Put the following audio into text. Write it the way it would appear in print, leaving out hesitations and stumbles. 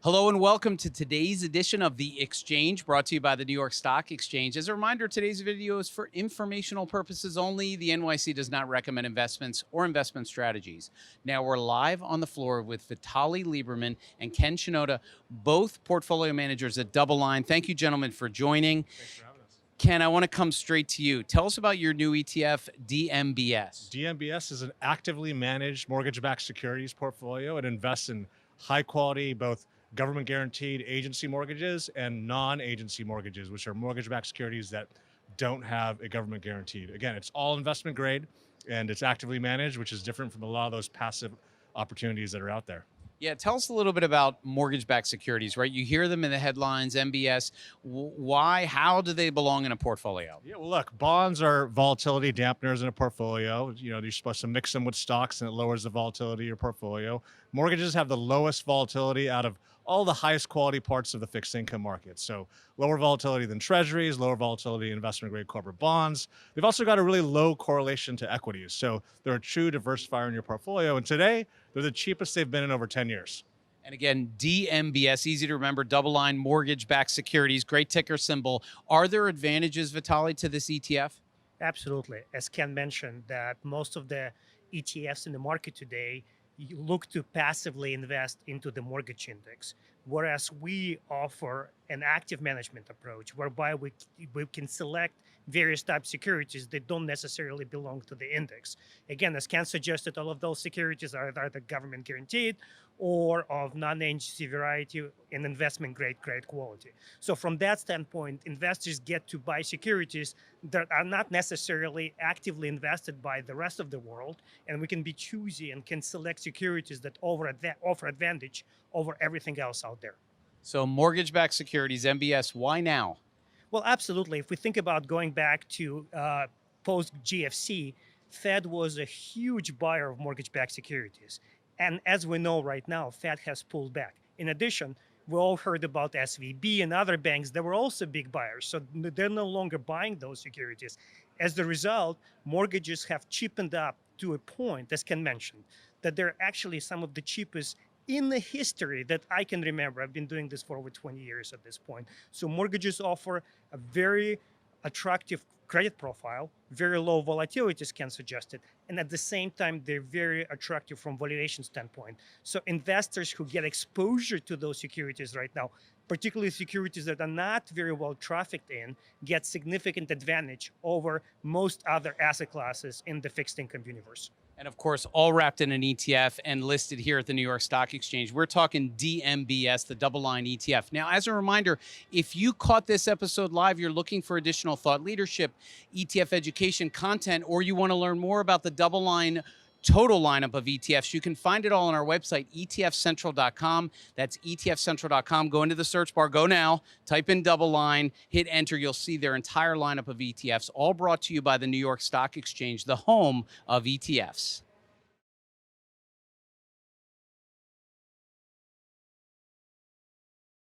Hello and welcome to today's edition of The Exchange, brought to you by the New York Stock Exchange. As a reminder, today's video is for informational purposes only. The NYSE does not recommend investments or investment strategies. Now we're live on the floor with Vitaliy Liberman and Ken Shinoda, both portfolio managers at DoubleLine. Thank you, gentlemen, for joining. Thanks for having us. Ken, I want to come straight to you. Tell us about your new ETF, DMBS. DMBS is an actively managed mortgage-backed securities portfolio. It invests in high-quality, both government-guaranteed agency mortgages and non-agency mortgages, which are mortgage-backed securities that don't have a government guaranteed. Again, it's all investment grade, and it's actively managed, which is different from a lot of those passive opportunities that are out there. Yeah, tell us a little bit about mortgage-backed securities, right? You hear them in the headlines, MBS. Why, how do they belong in a portfolio? Yeah, well, look, bonds are volatility dampeners in a portfolio. You know, you're supposed to mix them with stocks and it lowers the volatility of your portfolio. Mortgages have the lowest volatility out of all the highest quality parts of the fixed income market. So lower volatility than treasuries, lower volatility investment grade corporate bonds. They've also got a really low correlation to equities. So they're a true diversifier in your portfolio. And today, they're the cheapest they've been in over 10 years. And again, DMBS, easy to remember, DoubleLine Mortgage-Backed Securities, great ticker symbol. Are there advantages, Vitaliy, to this ETF? Absolutely. As Ken mentioned, that most of the ETFs in the market today you look to passively invest into the mortgage index, whereas we offer an active management approach whereby we can select various types of securities that don't necessarily belong to the index. Again, as Ken suggested, all of those securities are either government guaranteed or of non-agency variety and investment grade quality. So from that standpoint, investors get to buy securities that are not necessarily actively invested by the rest of the world, and we can be choosy and can select securities that offer advantage over everything else out there. So mortgage-backed securities, MBS, why now? Well, absolutely. If we think about going back to post-GFC, Fed was a huge buyer of mortgage-backed securities. And as we know right now, Fed has pulled back. In addition, we all heard about SVB and other banks that were also big buyers. So they're no longer buying those securities. As a result, mortgages have cheapened up to a point, as Ken mentioned, that they're actually some of the cheapest in the history that I can remember. I've been doing this for over 20 years at this point. So mortgages offer a very attractive credit profile, very low volatility, as Ken suggested, and at the same time, they're very attractive from valuation standpoint. So investors who get exposure to those securities right now, particularly securities that are not very well trafficked in, get significant advantage over most other asset classes in the fixed income universe. And of course, all wrapped in an ETF and listed here at the New York Stock Exchange. We're talking DMBS, the DoubleLine ETF. Now, as a reminder, if you caught this episode live, you're looking for additional thought leadership, ETF education content, or you want to learn more about the DoubleLine total lineup of ETFs, you can find it all on our website, etfcentral.com. That's etfcentral.com. Go into the search bar, go now, type in DoubleLine, hit enter. You'll see their entire lineup of ETFs, all brought to you by the New York Stock Exchange, the home of ETFs.